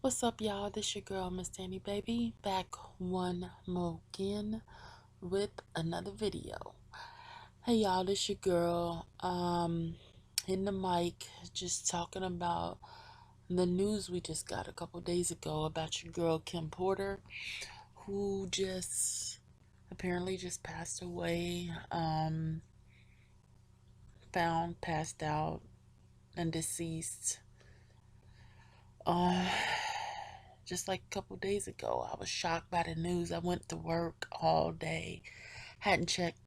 What's up, y'all? This your girl, Miss Danny Baby, back one more again with another video. Hey, y'all, this your girl, hitting the mic, just talking about the news we just got a couple days ago about your girl, Kim Porter, who just apparently just passed away, found passed out and deceased. Uh, just like a couple days ago, I was shocked by the news. I went to work all day, hadn't checked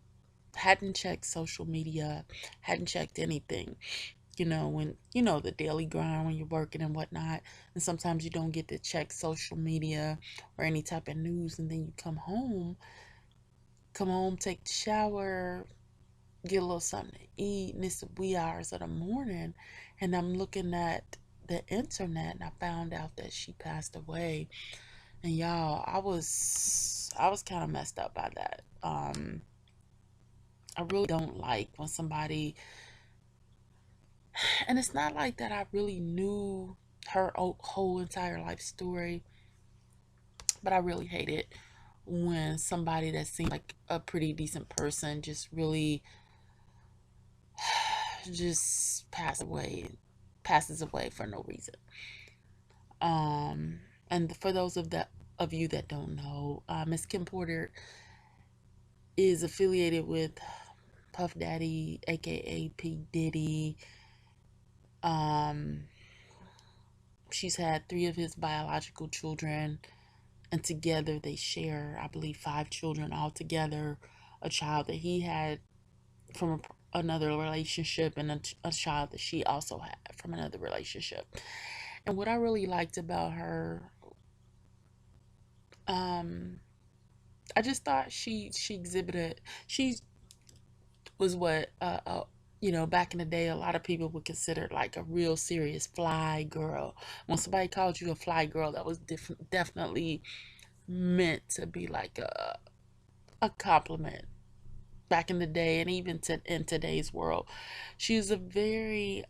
social media, hadn't checked anything. When the daily grind when you're working and whatnot, and sometimes you don't get to check social media or any type of news, and then you come home, take the shower, get a little something to eat, and it's the wee hours of the morning, and I'm looking at the internet, and I found out that she passed away. And y'all, I was kind of messed up by that. I really don't like when somebody, and it's not like that I really knew her whole entire life story, but I really hate it when somebody that seemed like a pretty decent person just passes away for no reason. And for those of you that don't know, Miss Kim Porter is affiliated with Puff Daddy, aka P Diddy. She's had 3 of his biological children, and together they share, I believe, 5 children altogether. A child that he had from another relationship, and a child that she also had from another relationship. And what I really liked about her, I just thought she exhibited, she was what back in the day a lot of people would consider like a real serious fly girl. When somebody called you a fly girl, that was definitely meant to be like a compliment back in the day, and even in today's world. She was a very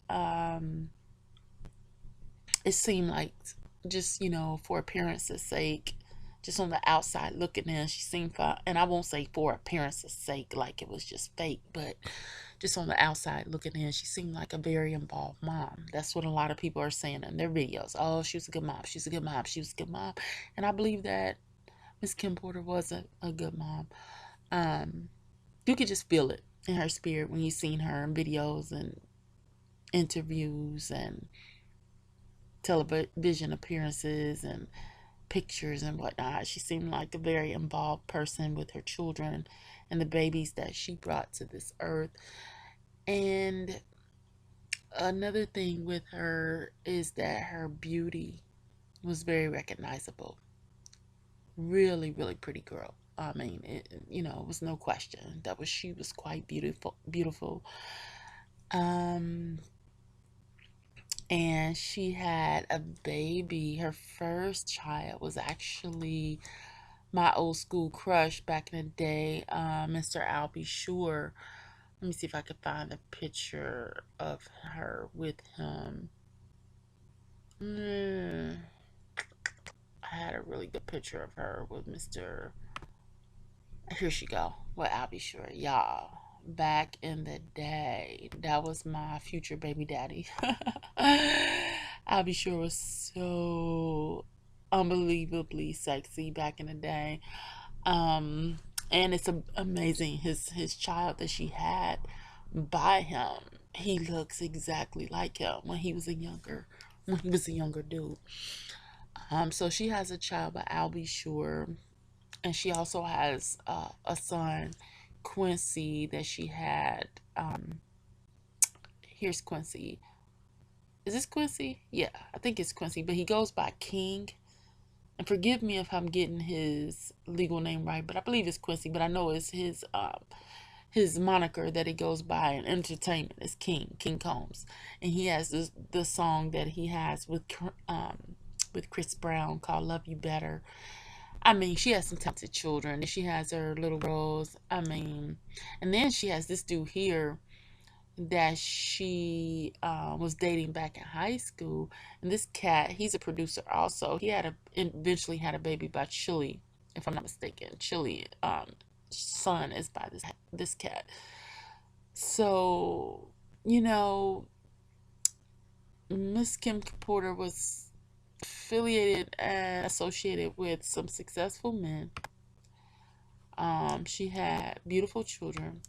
it seemed like, just for appearance's sake, just on the outside looking in, she seemed fine. And I won't say for appearance's sake like it was just fake, but just on the outside looking in, she seemed like a very involved mom. That's what a lot of people are saying in their videos. Oh, she was a good mom, she's a good mom, she was a good mom. And I believe that Miss Kim Porter was a good mom. You could just feel it in her spirit when you seen her in videos and interviews and television appearances and pictures and whatnot. She seemed like a very involved person with her children and the babies that she brought to this earth. And another thing with her is that her beauty was very recognizable. Really, really pretty girl. I mean, it was no question that she was quite beautiful. And she had a baby. Her first child was actually my old school crush back in the day, Mr. I'll Be Sure. Let me see if I can find a picture of her with him. I had a really good picture of her with Mr. Here she go. Well, I'll be sure, y'all. Back in the day, that was my future baby daddy. I'll be sure was so unbelievably sexy back in the day. And it's amazing his child that she had by him. He looks exactly like him when he was a younger dude. So she has a child by I'll be sure, and she also has a son, Quincy, that she had. Here's Quincy. Is this Quincy? Yeah, I think it's Quincy, but he goes by King. And forgive me if I'm getting his legal name right, but I believe it's Quincy. But I know it's his moniker that he goes by in entertainment is King Combs, and he has the song that he has with Chris Brown called "Love You Better." I mean, she has some talented children. She has her little girls. I mean, and then she has this dude here that she was dating back in high school. And this cat, he's a producer also. He eventually had a baby by Chili, if I'm not mistaken. Chili, son is by this cat. So, you know, Miss Kim Porter was affiliated and associated with some successful men. She had beautiful children.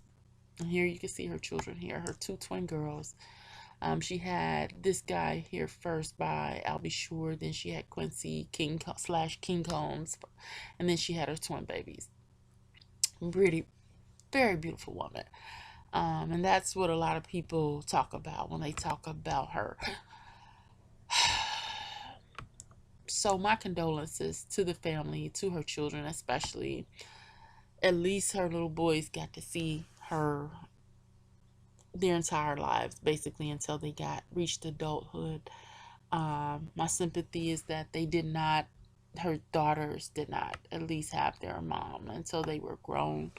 And here you can see her children here, her two twin girls. She had this guy here first by I'll Be Sure. Then she had Quincy King Combs. And then she had her twin babies. Pretty, very beautiful woman. And that's what a lot of people talk about when they talk about her. So my condolences to the family, to her children especially. At least her little boys got to see her their entire lives, basically until they reached adulthood. My sympathy is that her daughters did not at least have their mom until they were grown.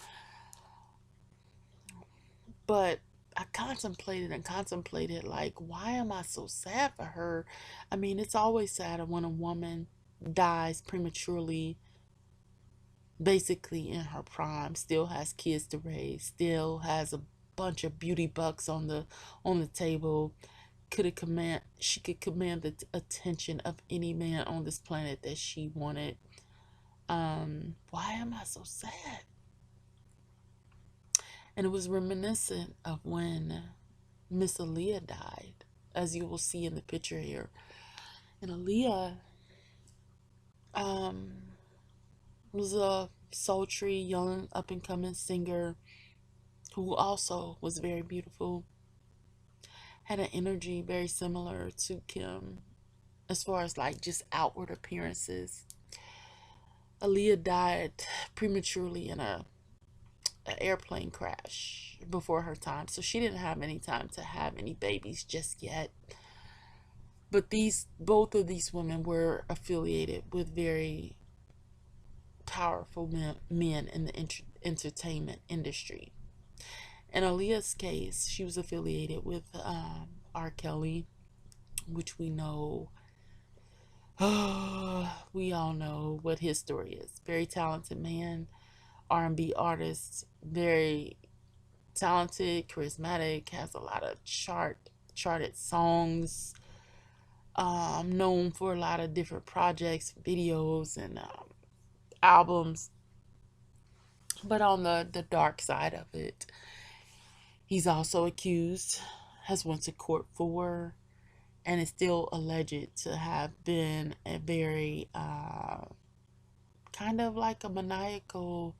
But I contemplated and contemplated, like, why am I so sad for her? I mean, it's always sad when a woman dies prematurely, basically in her prime, still has kids to raise, still has a bunch of beauty bucks on the table. She could command the attention of any man on this planet that she wanted. Why am I so sad? And it was reminiscent of when Miss Aaliyah died, as you will see in the picture here. And Aaliyah um, was a sultry, young, up-and-coming singer who also was very beautiful, had an energy very similar to Kim as far as like just outward appearances. Aaliyah died prematurely in an airplane crash before her time, so she didn't have any time to have any babies just yet. But both of these women were affiliated with very powerful men in the entertainment industry. In Aaliyah's case, she was affiliated with R. Kelly, which we know. We all know what his story is. Very talented man, R&B artist, very talented, charismatic, has a lot of charted songs, known for a lot of different projects, videos, and albums. But on the dark side of it, he's also accused, has went to court for, and is still alleged to have been a very kind of like a maniacal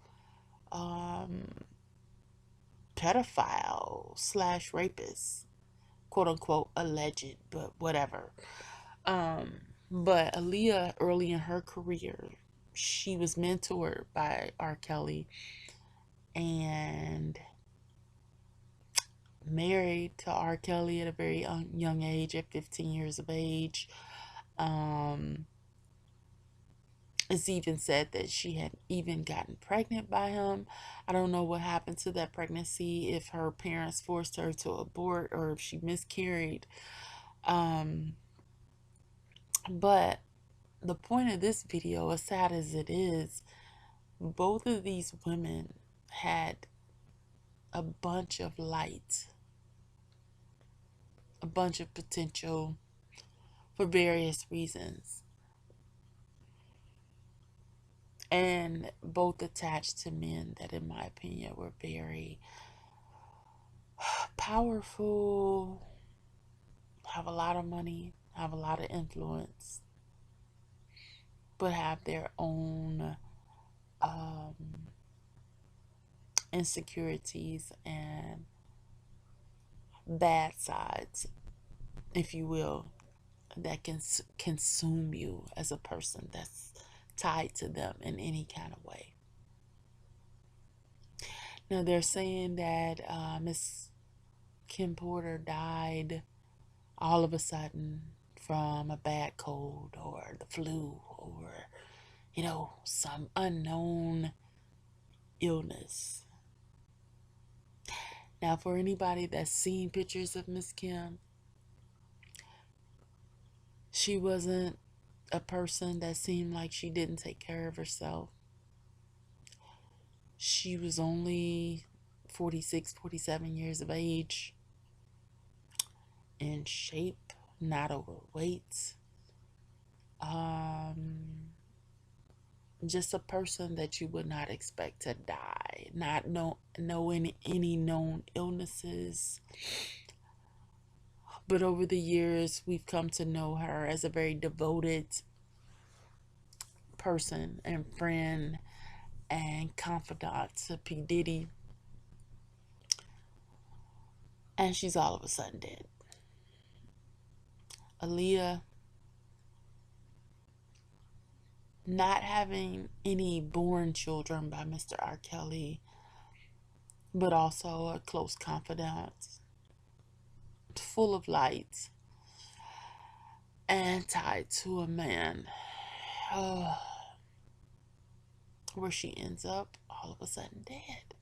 pedophile slash rapist, quote unquote alleged, but whatever. But Aaliyah, early in her career, she was mentored by R. Kelly and married to R. Kelly at a very young age, at 15 years of age. It's even said that she had even gotten pregnant by him. I don't know what happened to that pregnancy, if her parents forced her to abort or if she miscarried. But the point of this video, as sad as it is, both of these women had a bunch of light, a bunch of potential for various reasons. And both attached to men that, in my opinion, were very powerful, have a lot of money, have a lot of influence, but have their own insecurities and bad sides, if you will, that can consume you as a person that's tied to them in any kind of way. Now they're saying that Miss Kim Porter died all of a sudden from a bad cold or the flu or, some unknown illness. Now, for anybody that's seen pictures of Miss Kim, she wasn't a person that seemed like she didn't take care of herself. She was only 46, 47 years of age, in shape, not overweight. Um, just a person that you would not expect to die, not know any known illnesses. But over the years, we've come to know her as a very devoted person and friend and confidant to P. Diddy. And she's all of a sudden dead. Aaliyah, not having any born children by Mr. R. Kelly, but also a close confidant, full of light, and tied to a man. Oh, where she ends up all of a sudden dead.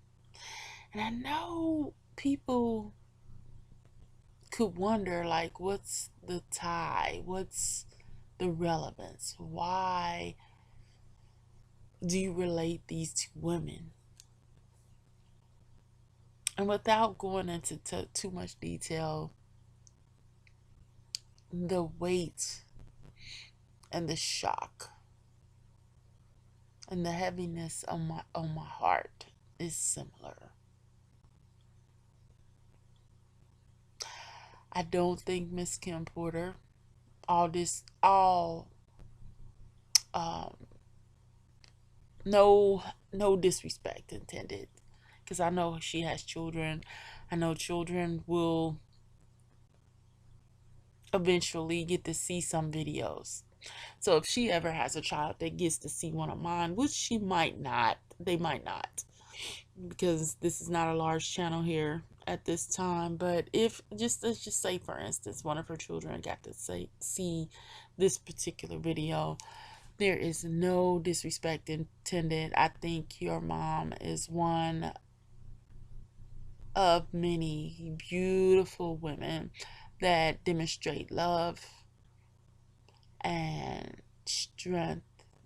And I know people could wonder, like, what's the tie? What's the relevance? Why do you relate these two women? And without going into too much detail, the weight and the shock and the heaviness on my heart is similar. I don't think Miss Kim Porter, all um no disrespect intended, because I know she has children. I know children will eventually get to see some videos. So if she ever has a child that gets to see one of mine, which she might not, they might not, because this is not a large channel here at this time. But if let's just say, for instance, one of her children got to see this particular video, there is no disrespect intended. I think your mom is one of many beautiful women that demonstrate love and strength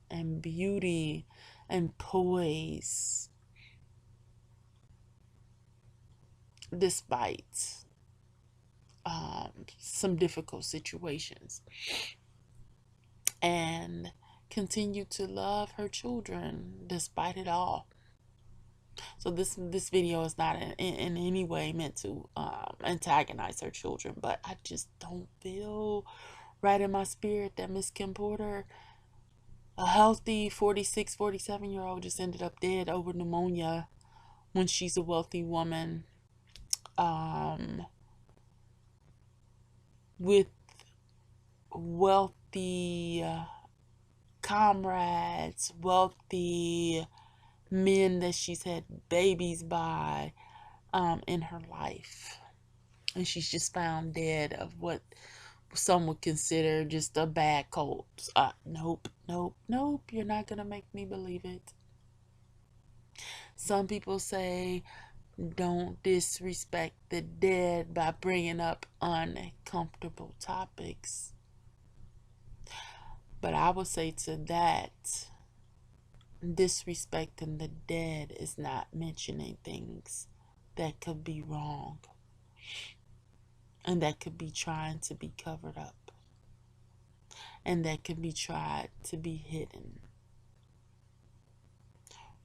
and beauty and poise despite some difficult situations, and continue to love her children despite it all. So this video is not in any way meant to antagonize her children, but I just don't feel right in my spirit that Miss Kim Porter, a healthy 46, 47-year-old, just ended up dead over pneumonia when she's a wealthy woman with wealthy comrades, wealthy men that she's had babies by in her life. And she's just found dead of what some would consider just a bad cold. Nope, nope, nope. You're not going to make me believe it. Some people say don't disrespect the dead by bringing up uncomfortable topics. But I would say to that, disrespecting the dead is not mentioning things that could be wrong and that could be trying to be covered up and that could be tried to be hidden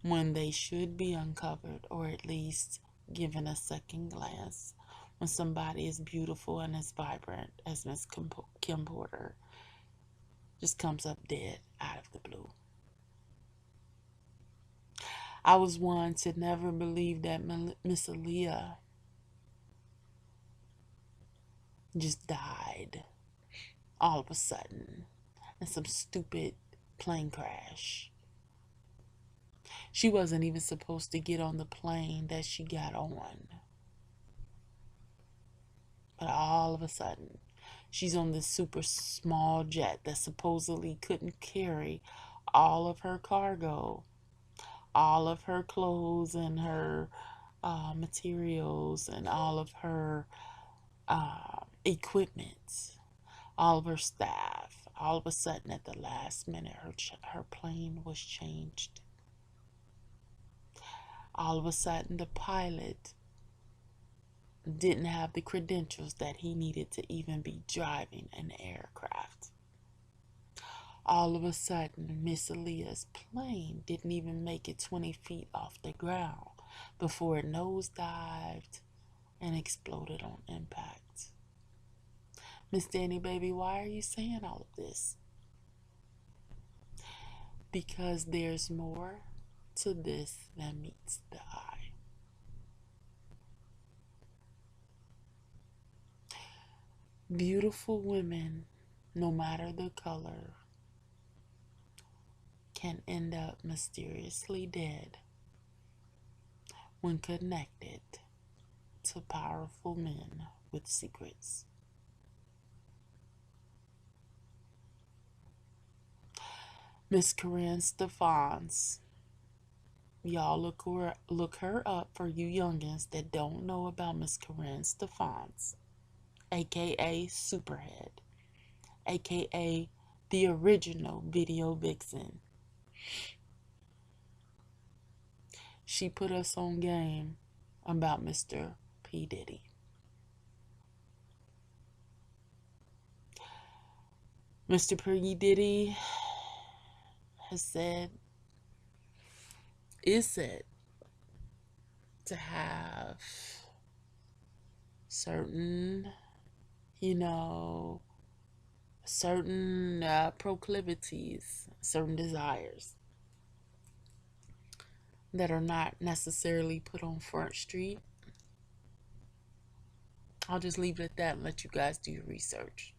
when they should be uncovered, or at least given a second glance when somebody as beautiful and as vibrant as Miss Kim Porter just comes up dead out of the blue. I was one to never believe that Miss Aaliyah just died all of a sudden in some stupid plane crash. She wasn't even supposed to get on the plane that she got on. But all of a sudden, she's on this super small jet that supposedly couldn't carry all of her cargo, all of her clothes and her materials and all of her equipment, all of her staff. All of a sudden, at the last minute, her plane was changed. All of a sudden, the pilot didn't have the credentials that he needed to even be driving an aircraft. All of a sudden, Miss Aaliyah's plane didn't even make it 20 feet off the ground before it nosedived and exploded on impact. Miss Danny, baby, why are you saying all of this? Because there's more to this than meets the eye. Beautiful women, no matter the color, can end up mysteriously dead when connected to powerful men with secrets. Miss Corinne Stephans. Y'all look her up for you youngins that don't know about Miss Corinne Stephans, aka Superhead, aka the original video vixen. She put us on game about Mr. P. Diddy. Mr. P. Diddy is said to have certain, certain proclivities, certain desires that are not necessarily put on Front Street. I'll just leave it at that and let you guys do your research.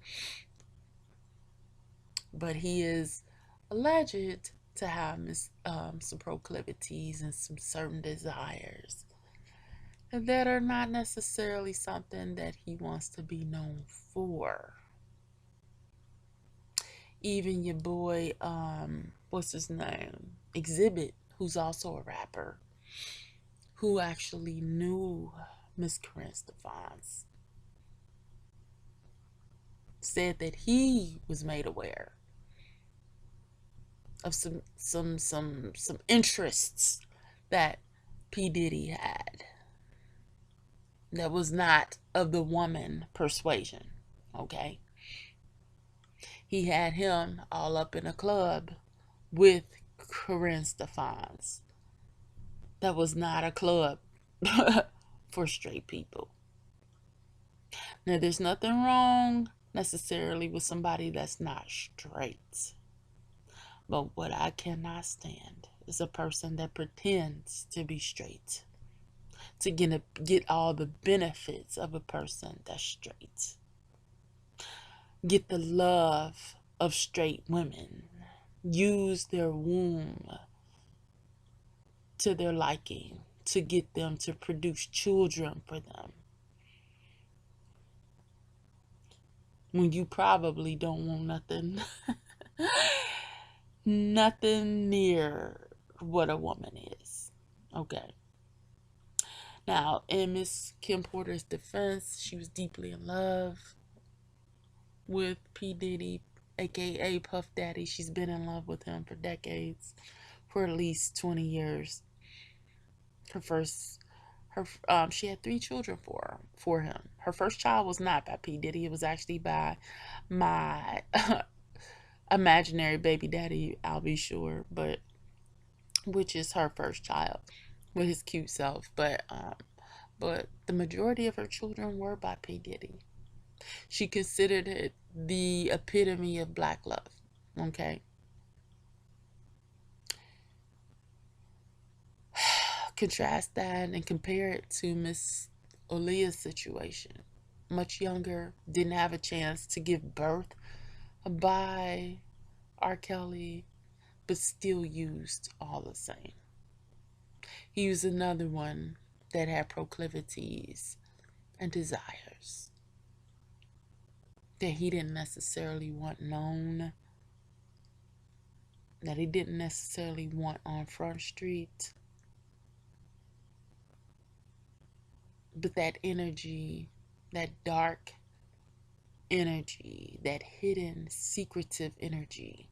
But he is alleged to have some proclivities and some certain desires that are not necessarily something that he wants to be known for. Even your boy, what's his name? Exhibit, who's also a rapper, who actually knew Miss Corinne Stephans, said that he was made aware of some interests that P. Diddy had that was not of the woman persuasion, okay? He had him all up in a club with Corinne Stephans. That was not a club for straight people. Now, there's nothing wrong necessarily with somebody that's not straight. But what I cannot stand is a person that pretends to be straight to get all the benefits of a person that's straight. Get the love of straight women. Use their womb to their liking to get them to produce children for them, when you probably don't want nothing nothing near what a woman is. Okay. Now, in Miss Kim Porter's defense, she was deeply in love with P. Diddy, aka Puff Daddy. She's been in love with him for decades, for at least 20 years. She had 3 children for him. Her first child was not by P. Diddy. It was actually by my imaginary baby daddy, I'll be sure, but which is her first child with his cute self. But the majority of her children were by P. Diddy. She considered it the epitome of black love. Okay. Contrast that and compare it to Miss Aaliyah's situation. Much younger, didn't have a chance to give birth by R. Kelly, but still used all the same. He was another one that had proclivities and desires that he didn't necessarily want known, that he didn't necessarily want on Front Street. But that energy, that dark energy, that hidden, secretive energy,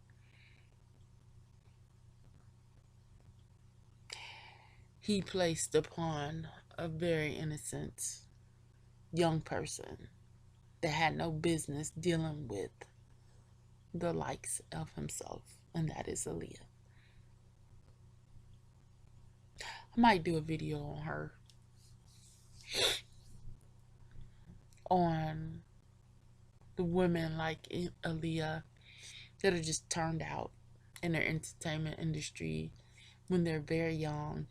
he placed upon a very innocent young person that had no business dealing with the likes of himself, and that is Aaliyah. I might do a video on her, on the women like Aaliyah that are just turned out in their entertainment industry when they're very young.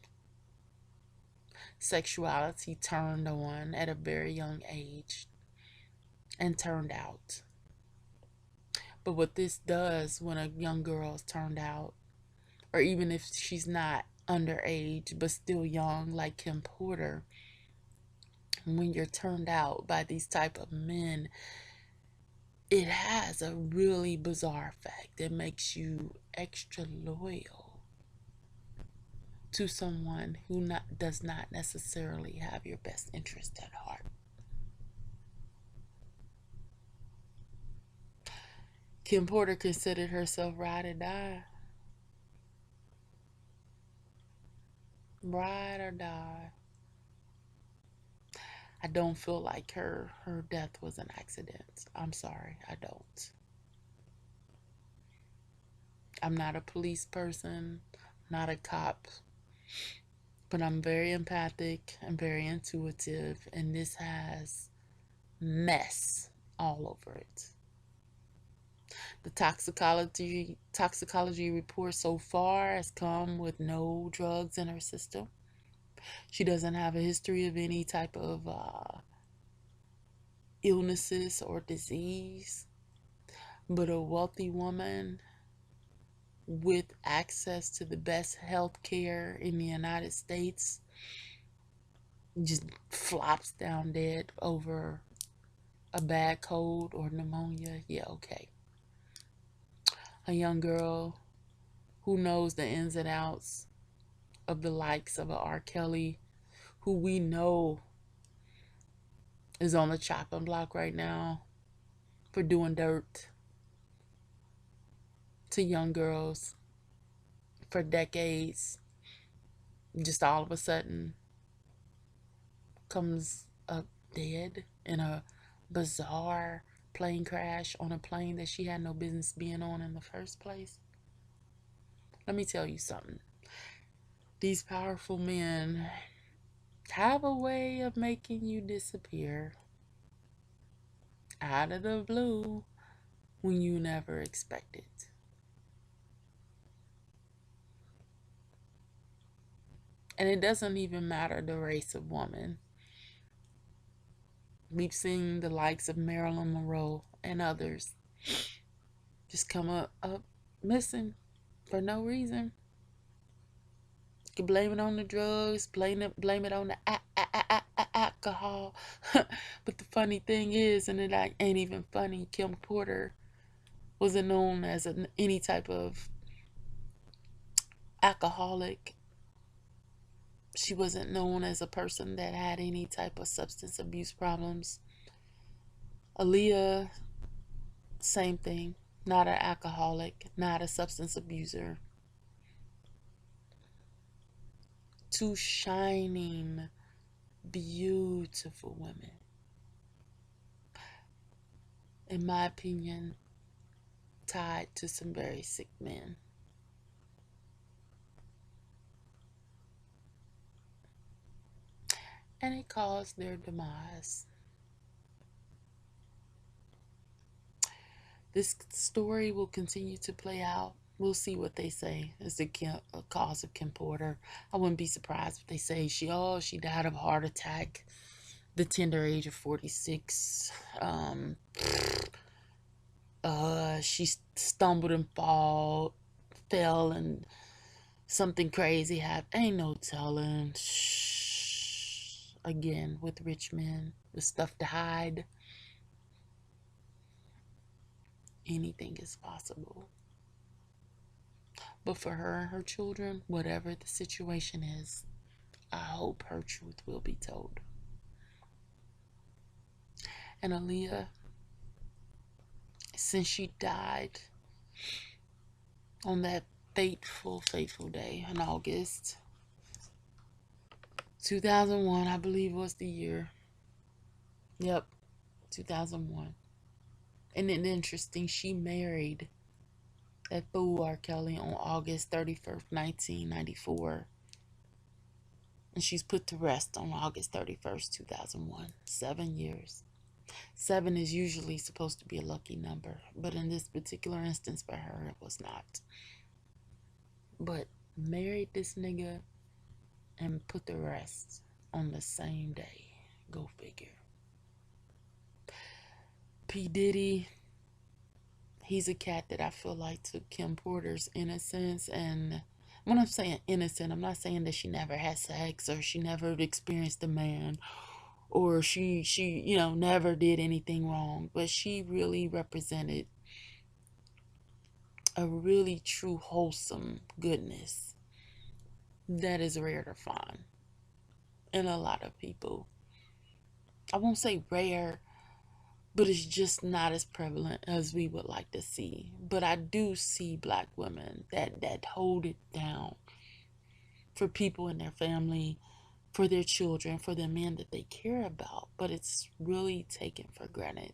Sexuality turned on at a very young age and turned out. But what this does when a young girl is turned out, or even if she's not underage but still young like Kim Porter, when you're turned out by these type of men, it has a really bizarre effect. It makes you extra loyal to someone who does not necessarily have your best interest at heart. Kim Porter considered herself ride or die. Ride or die. I don't feel like her death was an accident. I'm sorry, I don't. I'm not a police person, not a cop, but I'm very empathic and very intuitive, and this has mess all over it. The toxicology report so far has come with no drugs in her system. She doesn't have a history of any type of illnesses or disease, but a wealthy woman with access to the best health care in the United States just flops down dead over a bad cold or pneumonia. Yeah, okay. A young girl who knows the ins and outs of the likes of a R. Kelly, who we know is on the chopping block right now for doing dirt to young girls for decades, just all of a sudden comes up dead in a bizarre plane crash on a plane that she had no business being on in the first place. Let me tell you something. These powerful men have a way of making you disappear out of the blue when you never expect it. And it doesn't even matter the race of woman. We've seen the likes of Marilyn Monroe and others just come up missing for no reason. You can blame it on the drugs, blame it on the alcohol. But the funny thing is, and it ain't even funny, Kim Porter wasn't known as any type of alcoholic. She wasn't known as a person that had any type of substance abuse problems. Aaliyah, same thing. Not an alcoholic, not a substance abuser. Two shining, beautiful women. In my opinion, tied to some very sick men. And it caused their demise. This story will continue to play out. We'll see what they say is the cause of Kim Porter. I wouldn't be surprised if they say she died of a heart attack, the tender age of 46. She stumbled and fell, and something crazy happened. Ain't no telling. Shh. Again, with rich men, with stuff to hide, anything is possible. But for her and her children, whatever the situation is, I hope her truth will be told. And Aaliyah, since she died on that fateful day in August 2001, I believe was the year. Yep, 2001. And it's interesting, she married that fool R. Kelly on August 31st, 1994. And she's put to rest on August 31st, 2001. 7 years. Seven is usually supposed to be a lucky number, but in this particular instance for her, it was not. But married this nigga and put to rest on the same day. Go figure. P. Diddy, he's a cat that I feel like took Kim Porter's innocence. And when I'm saying innocent, I'm not saying that she never had sex or she never experienced a man or she never did anything wrong, but she really represented a really true wholesome goodness that is rare to find in a lot of people. I won't say rare, but it's just not as prevalent as we would like to see. But I do see black women that hold it down for people in their family, for their children, for the men that they care about, but it's really taken for granted.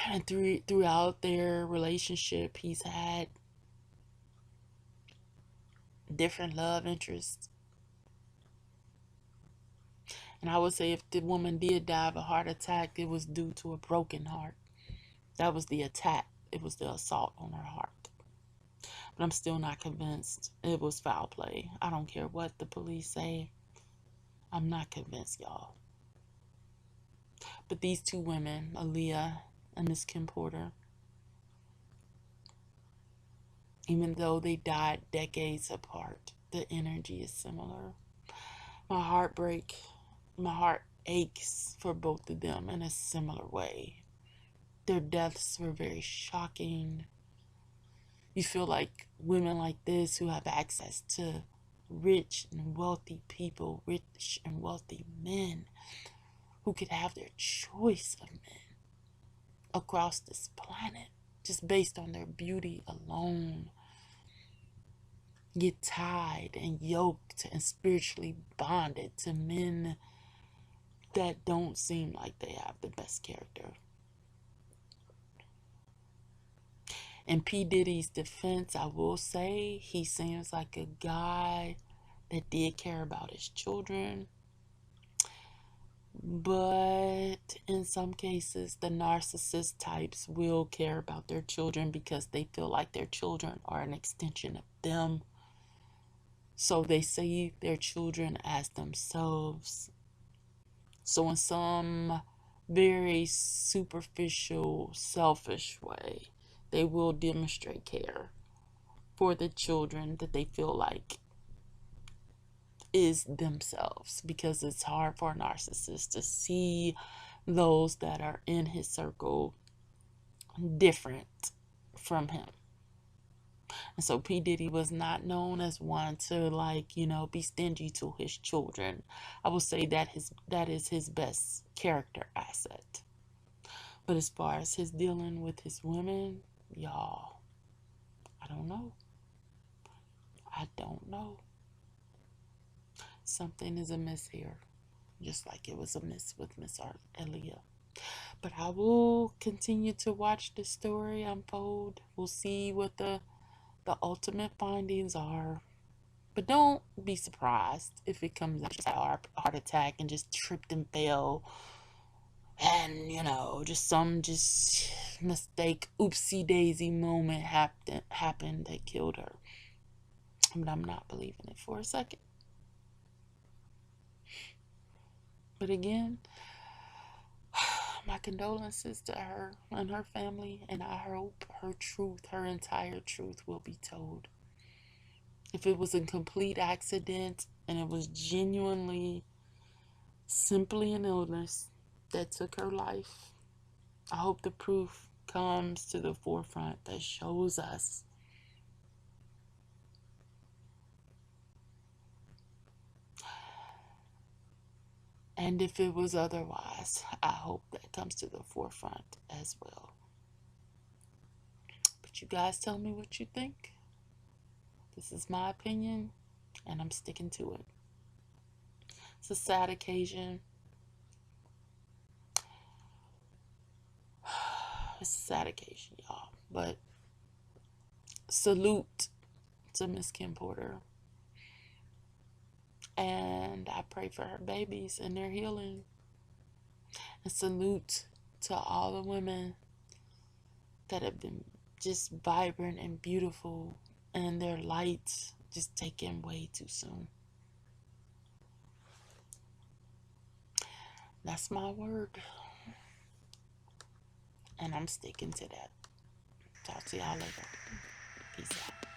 And throughout their relationship, he's had different love interests. And I would say if the woman did die of a heart attack, it was due to a broken heart. That was the attack. It was the assault on her heart. But I'm still not convinced it was foul play. I don't care what the police say. I'm not convinced, y'all. But these two women, Aaliyah and Miss Kim Porter, even though they died decades apart, the energy is similar. My heart aches for both of them in a similar way. Their deaths were very shocking. You feel like women like this who have access to rich and wealthy people, rich and wealthy men who could have their choice of men across this planet just based on their beauty alone, get tied and yoked and spiritually bonded to men that don't seem like they have the best character. In P. Diddy's defense, I will say he seems like a guy that did care about his children. But in some cases, the narcissist types will care about their children because they feel like their children are an extension of them. So they see their children as themselves. So in some very superficial, selfish way, they will demonstrate care for the children that they feel like is themselves, because it's hard for a narcissist to see those that are in his circle different from him. And so P. Diddy was not known as one to be stingy to his children. I will say that is his best character asset. But as far as his dealing with his women, y'all, I don't know. I don't know. Something is amiss here, just like it was amiss with Miss Aaliyah. But I will continue to watch the story unfold. We'll see what the ultimate findings are. But don't be surprised if it comes out just a heart attack and just tripped and fell. And, just some mistake, oopsie daisy moment happened that killed her. But I'm not believing it for a second. But again, my condolences to her and her family, and I hope her entire truth will be told. If it was a complete accident and it was genuinely simply an illness that took her life, I hope the proof comes to the forefront that shows us And if it was otherwise, I hope that comes to the forefront as well. But you guys tell me what you think. This is my opinion, and I'm sticking to it. It's a sad occasion. It's a sad occasion, y'all. But salute to Miss Kim Porter. And I pray for her babies and their healing. And salute to all the women that have been just vibrant and beautiful, and their lights just taken way too soon. That's my word. And I'm sticking to that. Talk to y'all later. Peace out.